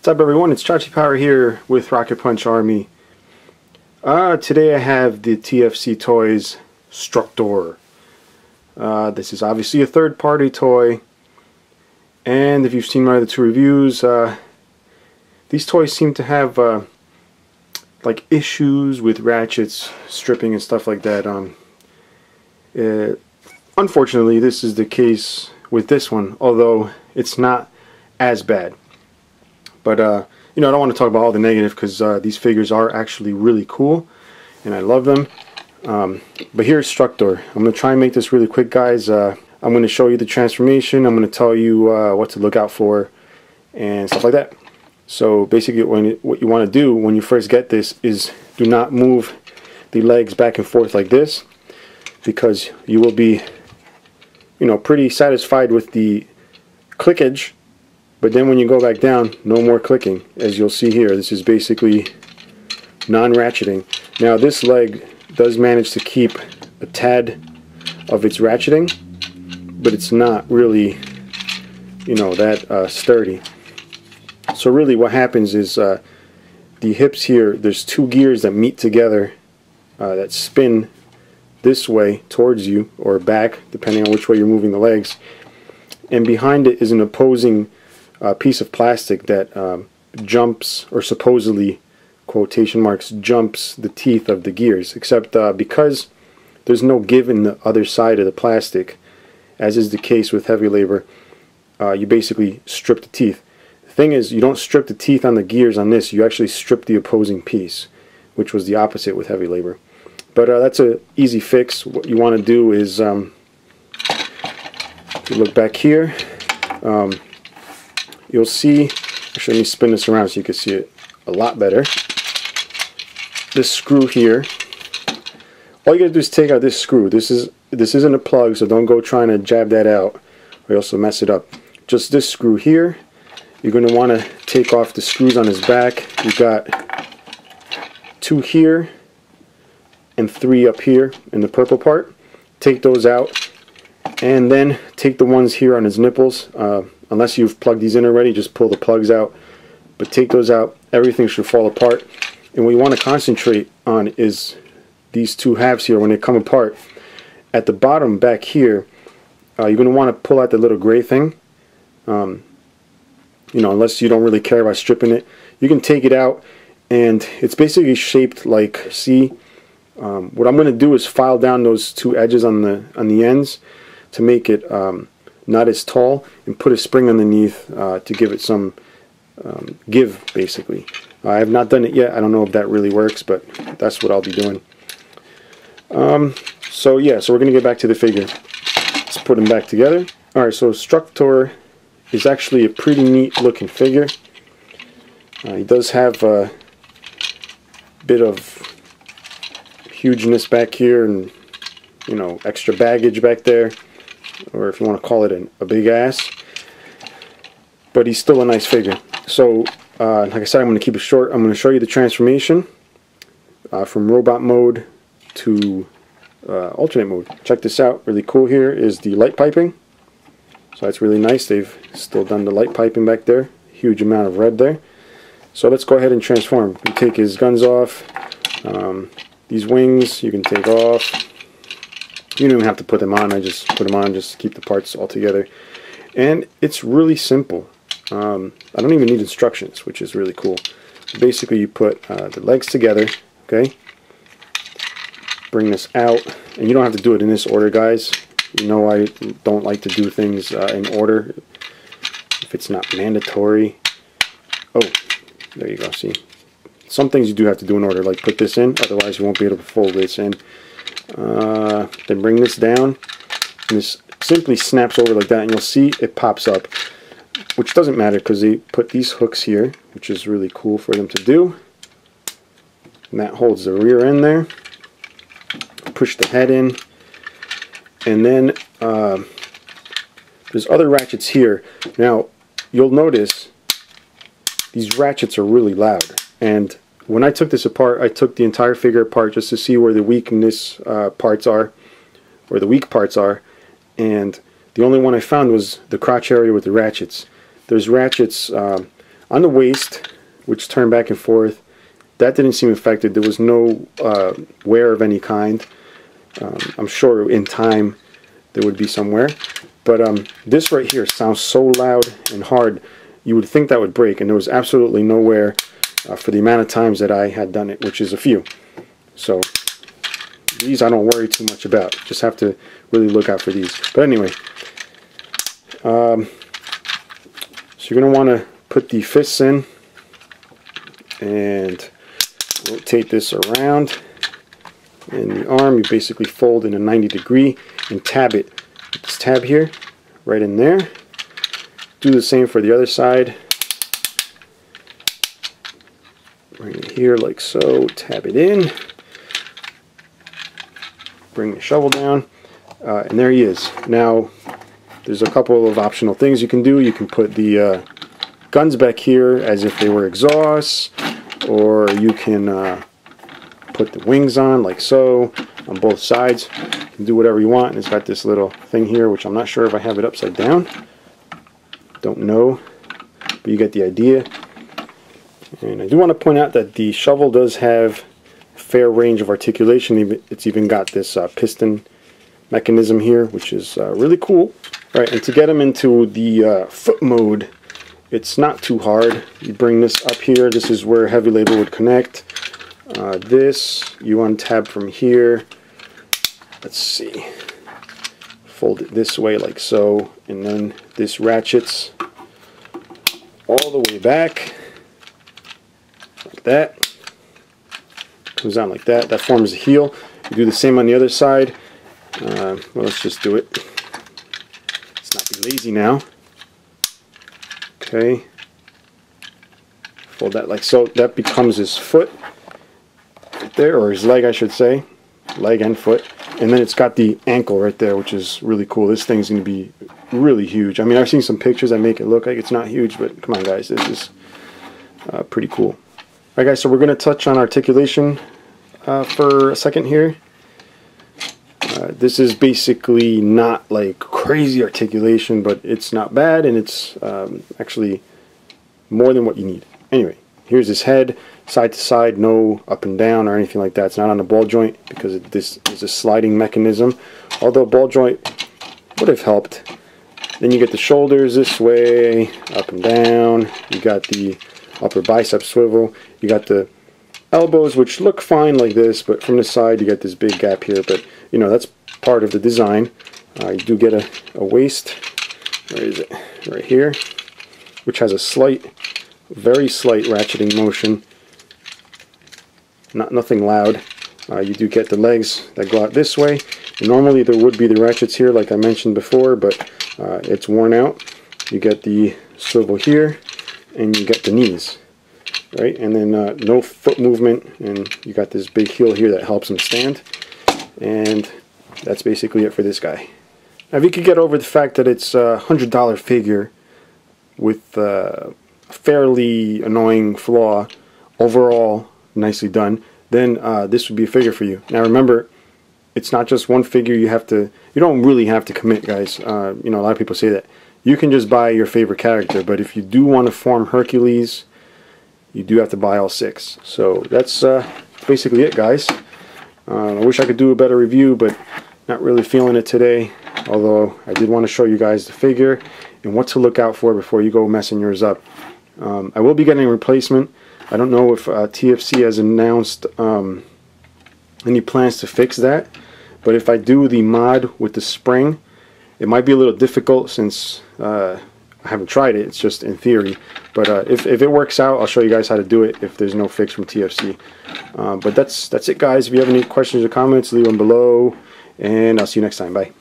What's up, everyone? It's Chachi Power here with Rocket Punch Army. Today I have the TFC Toys Structor. This is obviously a third-party toy, and if you've seen my other two reviews, these toys seem to have like issues with ratchets, stripping, and stuff like that. Unfortunately, this is the case with this one, although it's not as bad. But you know, I don't want to talk about all the negative because these figures are actually really cool, and I love them. But here's Structor. I'm going to try and make this really quick, guys. I'm going to show you the transformation. I'm going to tell you what to look out for and stuff like that. So basically, what you want to do when you first get this is do not move the legs back and forth like this, because you will be, you know, pretty satisfied with the clickage. But then when you go back down, no more clicking. As you'll see here, this is basically non-ratcheting. Now this leg does manage to keep a tad of its ratcheting, but it's not really, you know, that sturdy. So really what happens is the hips here, there's two gears that meet together that spin this way towards you or back, depending on which way you're moving the legs. And behind it is an opposing piece of plastic that jumps, or supposedly, quotation marks, jumps the teeth of the gears, except because there's no give in the other side of the plastic, as is the case with heavy labor, you basically strip the teeth. The thing is, you don't strip the teeth on the gears on this, you actually strip the opposing piece, which was the opposite with heavy labor. But that's an easy fix. What you want to do is, if you look back here, you'll see, actually let me spin this around so you can see it a lot better. This screw here, all you gotta do is take out this screw. This isn't a plug, so don't go trying to jab that out or you'll also mess it up. Just this screw here. You're going to want to take off the screws on his back. You've got 2 here and 3 up here in the purple part. Take those out, and then take the ones here on his nipples. Unless you've plugged these in already, just pull the plugs out. But take those out. Everything should fall apart. And what you want to concentrate on is these 2 halves here when they come apart. At the bottom back here, you're going to want to pull out the little gray thing. You know, unless you don't really care about stripping it, you can take it out, and it's basically shaped like C. What I'm going to do is file down those 2 edges on the ends to make it not as tall, and put a spring underneath to give it some give, basically. I have not done it yet. I don't know if that really works, but that's what I'll be doing. So yeah, so we're going to get back to the figure. Let's put them back together. Alright, so Structor is actually a pretty neat looking figure. He does have a bit of hugeness back here, and, you know, extra baggage back there, or if you want to call it a big ass. But he's still a nice figure. So like I said, I'm going to keep it short. I'm going to show you the transformation from robot mode to alternate mode. Check this out. Really cool. Here is the light piping. So that's really nice. They've still done the light piping back there. Huge amount of red there. So let's go ahead and transform. You take his guns off. These wings you can take off. You don't even have to put them on. I just put them on just to keep the parts all together. And it's really simple. I don't even need instructions, which is really cool. Basically, you put the legs together, okay? Bring this out, and you don't have to do it in this order, guys. You know I don't like to do things in order if it's not mandatory. Oh, there you go, see? Some things you do have to do in order, like put this in, otherwise you won't be able to fold this in. Then bring this down, and this simply snaps over like that, and you'll see it pops up. Which doesn't matter because they put these hooks here, which is really cool for them to do. And that holds the rear end there. Push the head in. And then there's other ratchets here. Now, you'll notice these ratchets are really loud. And when I took this apart, I took the entire figure apart just to see where the weakness parts are, where the weak parts are. And the only one I found was the crotch area with the ratchets. There's ratchets On the waist, which turned back and forth, that didn't seem affected. There was no wear of any kind. I'm sure in time there would be some wear. But this right here sounds so loud and hard, you would think that would break, and there was absolutely no wear for the amount of times that I had done it, which is a few. So these I don't worry too much about. Just have to really look out for these. But anyway, so you're going to want to put the fists in and rotate this around. And the arm, you basically fold in a 90-degree and tab it. This tab here, right in there. Do the same for the other side. Bring it here like so, tab it in. Bring the shovel down, and there he is. Now, there's a couple of optional things you can do. You can put the guns back here as if they were exhausts, or you can put the wings on like so on both sides. You can do whatever you want. And it's got this little thing here, which I'm not sure if I have it upside down. Don't know, but you get the idea. And I do want to point out that the shovel does have a fair range of articulation. It's even got this piston mechanism here, which is really cool. All right, and to get them into the foot mode, it's not too hard. You bring this up here. This is where heavy labor would connect. This you untab from here. Let's see. Fold it this way like so, and then this ratchets all the way back like that. Comes down like that. That forms a heel. You do the same on the other side. Well, let's just do it. Let's not be lazy now. Okay. Fold that like so. That becomes his foot right there, or his leg, I should say. Leg and foot. And then it's got the ankle right there, which is really cool. This thing's going to be really huge. I mean, I've seen some pictures that make it look like it's not huge, but come on, guys, this is pretty cool. All right, guys, so we're going to touch on articulation for a second here. This is basically not like crazy articulation, but it's not bad, and it's actually more than what you need. Anyway, here's his head, side to side, no up and down or anything like that. It's not on a ball joint because this is a sliding mechanism, although ball joint would have helped. Then you get the shoulders this way, up and down. You got the upper bicep swivel. You got the elbows, which look fine like this, but from the side you get this big gap here. But you know, that's part of the design. You do get a waist. Where is it? Right here, which has a slight, very slight ratcheting motion. Nothing loud. You do get the legs that go out this way. And normally there would be the ratchets here, like I mentioned before, but it's worn out. You get the swivel here, and you get the knees, right? And then no foot movement, and you got this big heel here that helps him stand. And that's basically it for this guy. Now, if you could get over the fact that it's a $100 figure with a fairly annoying flaw, overall nicely done, then this would be a figure for you. Now remember, it's not just one figure. You don't really have to commit, guys. You know, a lot of people say that. You can just buy your favorite character, but if you do want to form Hercules, you do have to buy all 6. So that's basically it, guys. I wish I could do a better review, but not really feeling it today. Although I did want to show you guys the figure and what to look out for before you go messing yours up. I will be getting a replacement. I don't know if TFC has announced any plans to fix that, but if I do the mod with the spring, it might be a little difficult since I haven't tried it. It's just in theory. But if it works out, I'll show you guys how to do it if there's no fix from TFC. But that's it, guys. If you have any questions or comments, leave them below, and I'll see you next time. Bye.